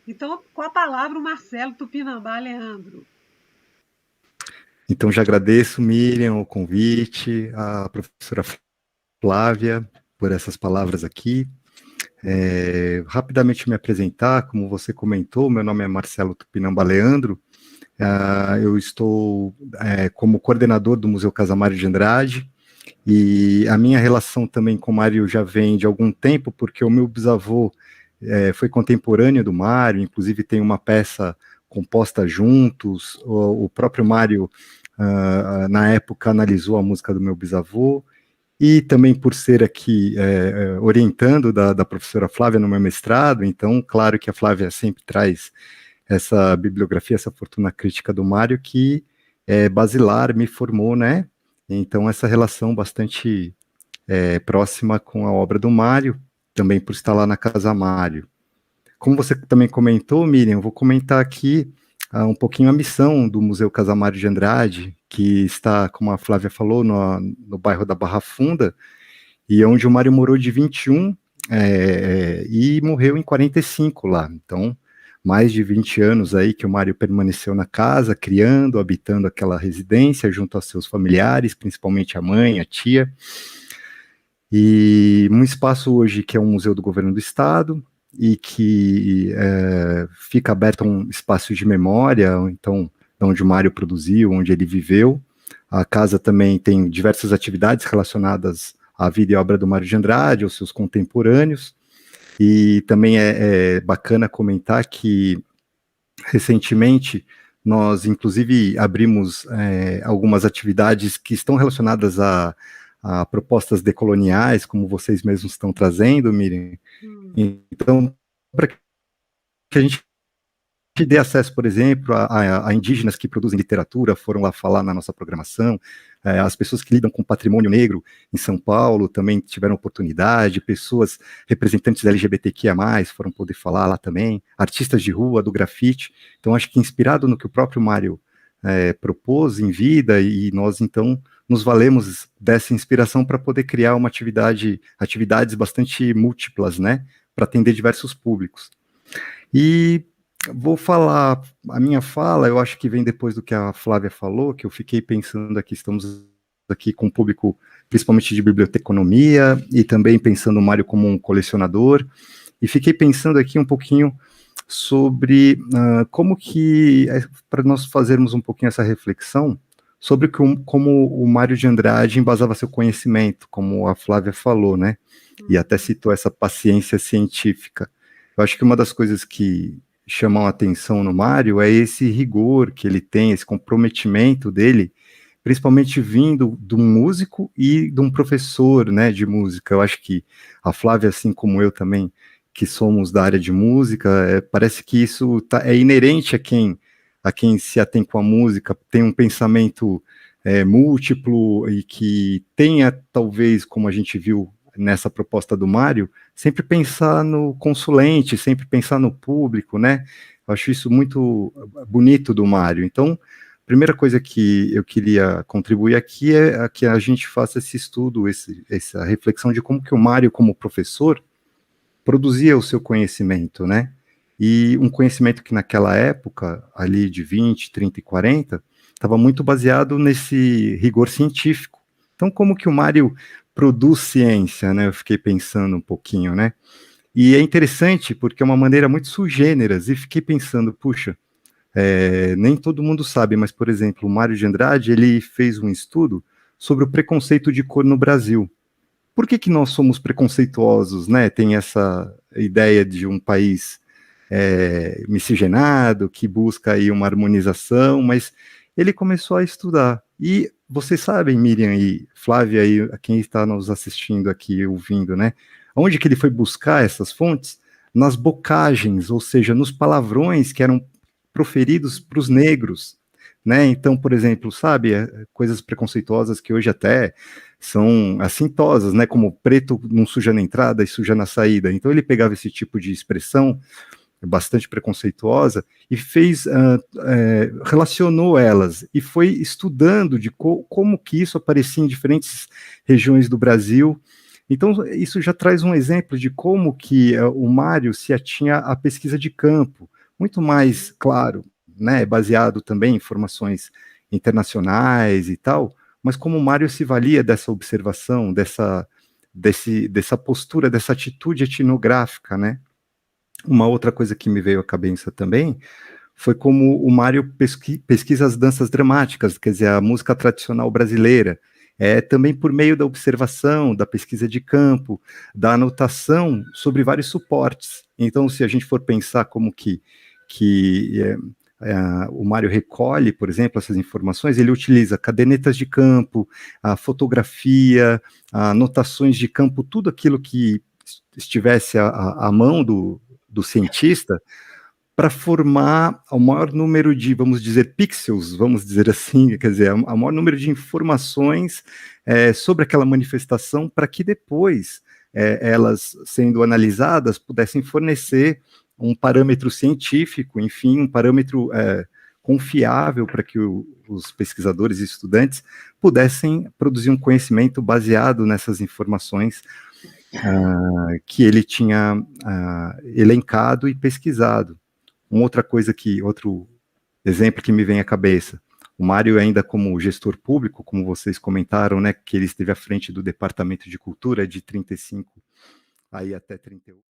Então, com a palavra, o Marcelo Tupinambá Leandro. Então, já agradeço, Miriam, o convite, a professora Flávia, por essas palavras aqui. Rapidamente me apresentar, como você comentou, meu nome é Marcelo Tupinambá Leandro, eu estou como coordenador do Museu Casamário de Andrade, e a minha relação também com o Mário já vem de algum tempo, porque o meu bisavô foi contemporâneo do Mário, inclusive tem uma peça composta juntos, o próprio Mário, na época, analisou a música do meu bisavô, e também por ser aqui orientando da professora Flávia no meu mestrado, então, claro que a Flávia sempre traz essa bibliografia, essa fortuna crítica do Mário, que é basilar, me formou, né? Então, essa relação bastante próxima com a obra do Mário, também por estar lá na Casa Mário. Como você também comentou, Miriam, eu vou comentar aqui um pouquinho a missão do Museu Casamário de Andrade, que está, como a Flávia falou, no bairro da Barra Funda, e onde o Mário morou de 21 e morreu em 45 lá. Então, mais de 20 anos aí que o Mário permaneceu na casa, criando, habitando aquela residência junto aos seus familiares, principalmente a mãe, a tia. E um espaço hoje que é um museu do governo do estado e que fica aberto a um espaço de memória, então, onde o Mário produziu, onde ele viveu. A casa também tem diversas atividades relacionadas à vida e obra do Mário de Andrade, aos seus contemporâneos, e também é bacana comentar que, recentemente, nós, inclusive, abrimos algumas atividades que estão relacionadas a propostas decoloniais, como vocês mesmos estão trazendo, Miriam. Então, para que a gente dê acesso, por exemplo, a indígenas que produzem literatura, foram lá falar na nossa programação, as pessoas que lidam com patrimônio negro em São Paulo também tiveram oportunidade, pessoas, representantes LGBTQIA+, foram poder falar lá também, artistas de rua, do grafite. Então, acho que inspirado no que o próprio Mário propôs em vida, e nós, então, nos valemos dessa inspiração para poder criar uma atividades bastante múltiplas, né, para atender diversos públicos. E vou falar, a minha fala, eu acho que vem depois do que a Flávia falou, que eu fiquei pensando aqui, estamos aqui com o público, principalmente de biblioteconomia, e também pensando o Mário como um colecionador, e fiquei pensando aqui um pouquinho sobre como que, para nós fazermos um pouquinho essa reflexão, sobre como o Mário de Andrade embasava seu conhecimento, como a Flávia falou, né? E até citou essa paciência científica. Eu acho que uma das coisas que chamam a atenção no Mário é esse rigor que ele tem, esse comprometimento dele, principalmente vindo de um músico e de um professor, né, de música. Eu acho que a Flávia, assim como eu também, que somos da área de música, parece que isso é inerente a quem se atém com a música, tem um pensamento múltiplo e que tenha, talvez, como a gente viu nessa proposta do Mário, sempre pensar no consulente, sempre pensar no público, né? Eu acho isso muito bonito do Mário. Então, a primeira coisa que eu queria contribuir aqui é que a gente faça esse estudo, essa reflexão de como que o Mário, como professor, produzia o seu conhecimento, né? E um conhecimento que naquela época, ali de 20, 30 e 40, estava muito baseado nesse rigor científico. Então, como que o Mário produz ciência, né? Eu fiquei pensando um pouquinho, né? E é interessante porque é uma maneira muito sui generis, e fiquei pensando, puxa, nem todo mundo sabe, mas, por exemplo, o Mário de Andrade, ele fez um estudo sobre o preconceito de cor no Brasil. Por que nós somos preconceituosos, né? Tem essa ideia de um país miscigenado, que busca aí uma harmonização, mas ele começou a estudar. E vocês sabem, Miriam e Flávia, e quem está nos assistindo aqui, ouvindo, né? Onde que ele foi buscar essas fontes? Nas bocagens, ou seja, nos palavrões que eram proferidos para os negros, né? Então, por exemplo, sabe, coisas preconceituosas que hoje até são assintosas, né? Como preto não suja na entrada e suja na saída. Então, ele pegava esse tipo de expressão bastante preconceituosa e relacionou elas e foi estudando de como que isso aparecia em diferentes regiões do Brasil. Então, isso já traz um exemplo de como que o Mário se atinha à pesquisa de campo, muito mais, claro, né, baseado também em informações internacionais e tal, mas como o Mário se valia dessa observação, dessa postura, dessa atitude etnográfica, né? Uma outra coisa que me veio à cabeça também foi como o Mário pesquisa as danças dramáticas, quer dizer, a música tradicional brasileira, também por meio da observação, da pesquisa de campo, da anotação sobre vários suportes. Então, se a gente for pensar como que o Mário recolhe, por exemplo, essas informações, ele utiliza cadernetas de campo, a fotografia, anotações de campo, tudo aquilo que estivesse à mão do cientista, para formar o maior número de, vamos dizer, pixels, vamos dizer assim, quer dizer, o maior número de informações sobre aquela manifestação, para que depois elas, sendo analisadas, pudessem fornecer um parâmetro científico, enfim, um parâmetro confiável para que os pesquisadores e estudantes pudessem produzir um conhecimento baseado nessas informações que ele tinha elencado e pesquisado. Outro exemplo que me vem à cabeça, o Mário ainda como gestor público, como vocês comentaram, né, que ele esteve à frente do Departamento de Cultura de 35 aí até 38.